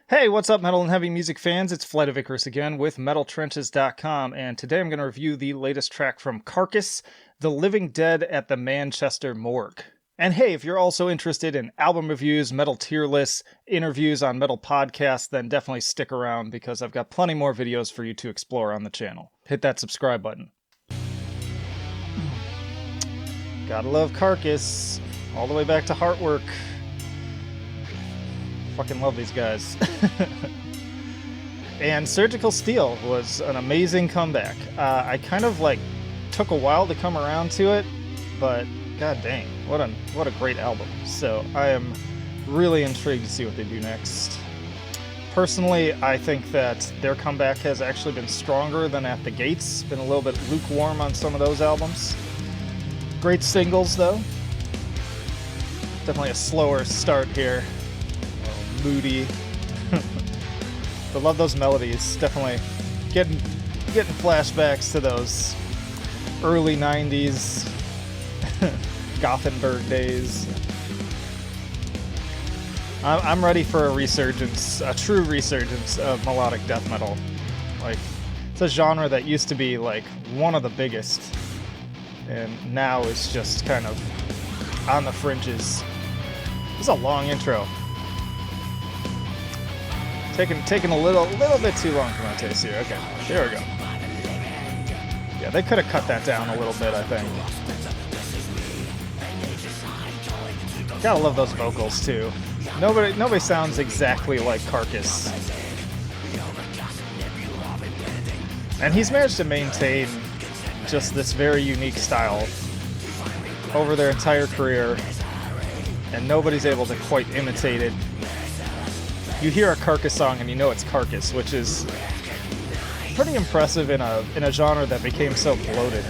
Hey, what's up, metal and heavy music fans? It's Flight of Icarus again with MetalTrenches.com, and today I'm going to review the latest track from Carcass, The Living Dead at the Manchester Morgue. And hey, if you're also interested in album reviews, metal tier lists, interviews on metal podcasts, then definitely stick around because I've got plenty more videos for you to explore on the channel. Hit that subscribe button. Gotta love Carcass, all the way back to Heartwork. Fucking love these guys. And Surgical Steel was an amazing comeback. I kind of took a while to come around to it, but god dang, what a great album. So I am really intrigued to see what they do next. Personally, I think that their comeback has actually been stronger than At the Gates. Been a little bit lukewarm on some of those albums. Great singles though. Definitely a slower start here. Moody. But love those melodies. Definitely getting flashbacks to those early 90s Gothenburg days. I'm ready for a resurgence, a true resurgence of melodic death metal. It's a genre that used to be one of the biggest, and now it's just kind of on the fringes. This is a long intro. Taking a little bit too long for my taste here. Okay, here we go. Yeah, they could have cut that down a little bit, I think. Gotta love those vocals too. Nobody sounds exactly like Carcass. And he's managed to maintain just this very unique style over their entire career, and nobody's able to quite imitate it. You hear a Carcass song and you know it's Carcass, which is pretty impressive in a genre that became so bloated.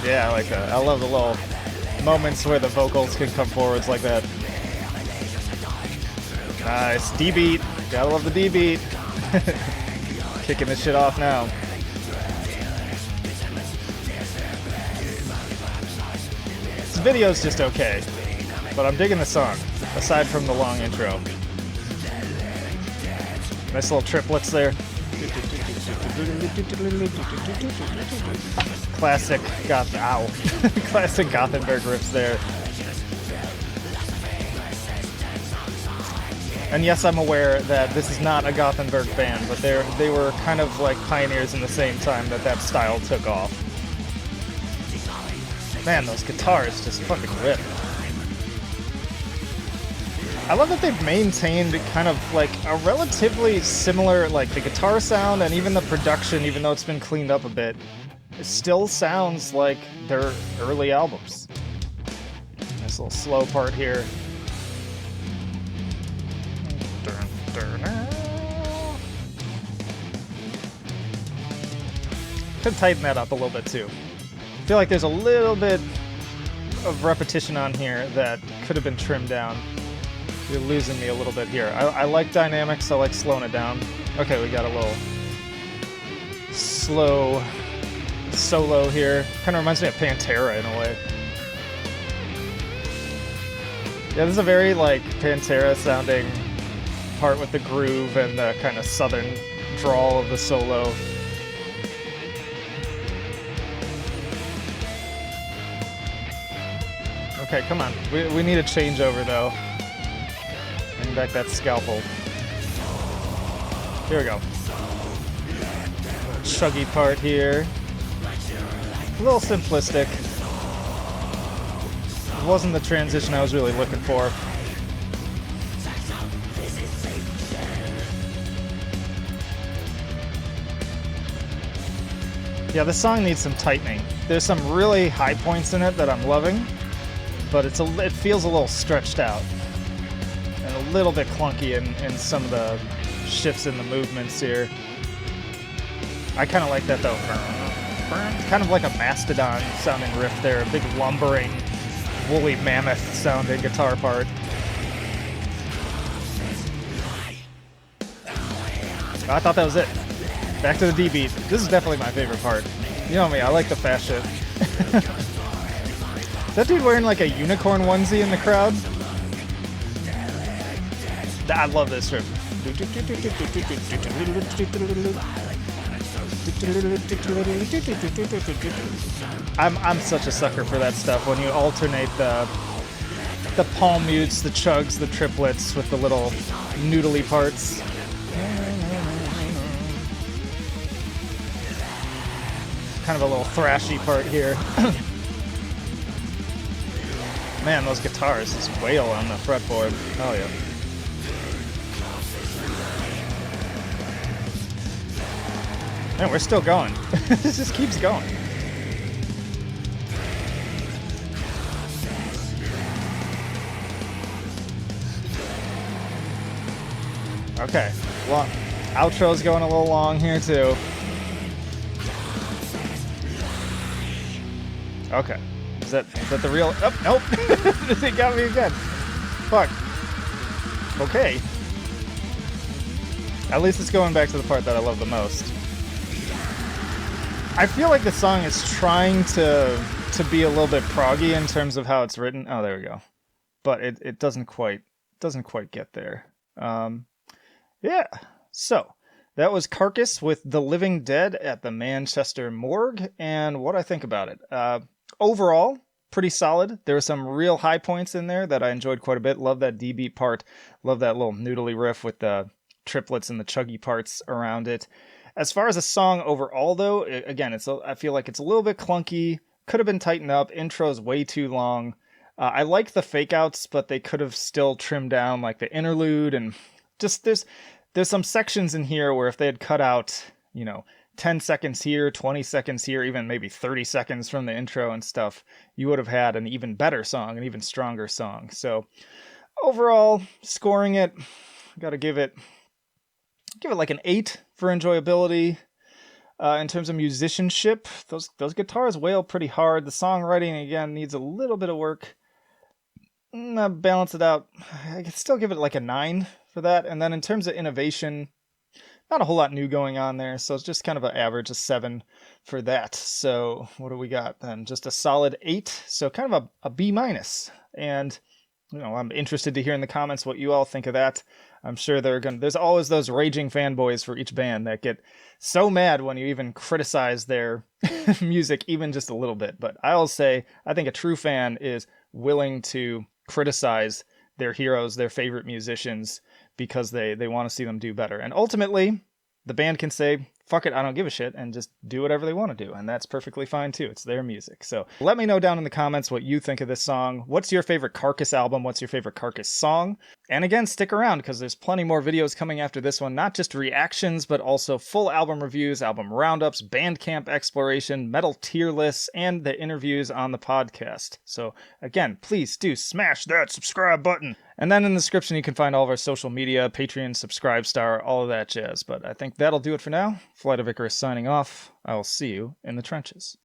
Yeah, I like that. I love the little moments where the vocals can come forwards like that. Nice. D-beat. Gotta love the D-beat. Kicking this shit off now. This video's just okay, but I'm digging the song, aside from the long intro. Nice little triplets there. Classic classic Gothenburg riffs there. And yes, I'm aware that this is not a Gothenburg band, but they were kind of like pioneers in the same time that style took off. Man, those guitars just fucking rip. I love that they've maintained kind of a relatively similar, the guitar sound and even the production, even though it's been cleaned up a bit, it still sounds like their early albums. Nice little slow part here. Could tighten that up a little bit too. I feel like there's a little bit of repetition on here that could have been trimmed down. You're losing me a little bit here. I like dynamics, I like slowing it down. Okay, we got a little slow solo here. Kind of reminds me of Pantera in a way. Yeah, this is a very Pantera sounding part with the groove and the kind of southern drawl of the solo. Okay, come on. We need a changeover, though. Bring back that scalpel. Here we go. Chuggy part here. A little simplistic. It wasn't the transition I was really looking for. Yeah, this song needs some tightening. There's some really high points in it that I'm loving, but it feels a little stretched out and a little bit clunky in some of the shifts in the movements here. I kind of like that though. Kind of like a Mastodon sounding riff there, a big lumbering, woolly mammoth sounding guitar part. I thought that was it. Back to the D beat. This is definitely my favorite part. You know me, I like the fast shit. Is that dude wearing like a unicorn onesie in the crowd? I love this riff. I'm such a sucker for that stuff when you alternate the palm mutes, the chugs, the triplets with the little noodly parts. Kind of a little thrashy part here. Man, those guitars just wail on the fretboard. Oh yeah. Man, we're still going. This just keeps going. Okay, well, outro's going a little long here too. Okay, is that the real? Oh, nope! It got me again. Fuck. Okay. At least it's going back to the part that I love the most. I feel like the song is trying to be a little bit proggy in terms of how it's written. Oh, there we go. But it doesn't quite get there. Yeah. So that was Carcass with The Living Dead at the Manchester Morgue, and what I think about it. Overall, pretty solid. There were some real high points in there that I enjoyed quite a bit. Love that D beat part. Love that little noodly riff with the triplets and the chuggy parts around it. As far as a song overall, though, again, I feel like it's a little bit clunky. Could have been tightened up. Intro's way too long. I like the fake outs, but they could have still trimmed down like the interlude, and just there's some sections in here where if they had cut out, 10 seconds here, 20 seconds here, even maybe 30 seconds from the intro and stuff, you would have had an even better song, an even stronger song. So overall, scoring it, got to give it like an 8 for enjoyability. In terms of musicianship, those guitars wail pretty hard. The songwriting, again, needs a little bit of work. Balance it out. I could still give it like a 9 for that. And then in terms of innovation, not a whole lot new going on there. So it's just kind of an average, a 7 for that. So what do we got then? Just a solid 8. So kind of a B-. And I'm interested to hear in the comments what you all think of that. I'm sure there's always those raging fanboys for each band that get so mad when you even criticize their music even just a little bit. But I'll say, I think a true fan is willing to criticize their heroes, their favorite musicians, because they want to see them do better. And ultimately, the band can say, fuck it, I don't give a shit, and just do whatever they want to do. And that's perfectly fine too. It's their music. So let me know down in the comments what you think of this song. What's your favorite Carcass album? What's your favorite Carcass song? And again, stick around because there's plenty more videos coming after this one. Not just reactions, but also full album reviews, album roundups, Bandcamp exploration, metal tier lists, and the interviews on the podcast. So again, please do smash that subscribe button. And then in the description, you can find all of our social media, Patreon, Subscribestar, all of that jazz. But I think that'll do it for now. Flight of Icarus signing off. I will see you in the trenches.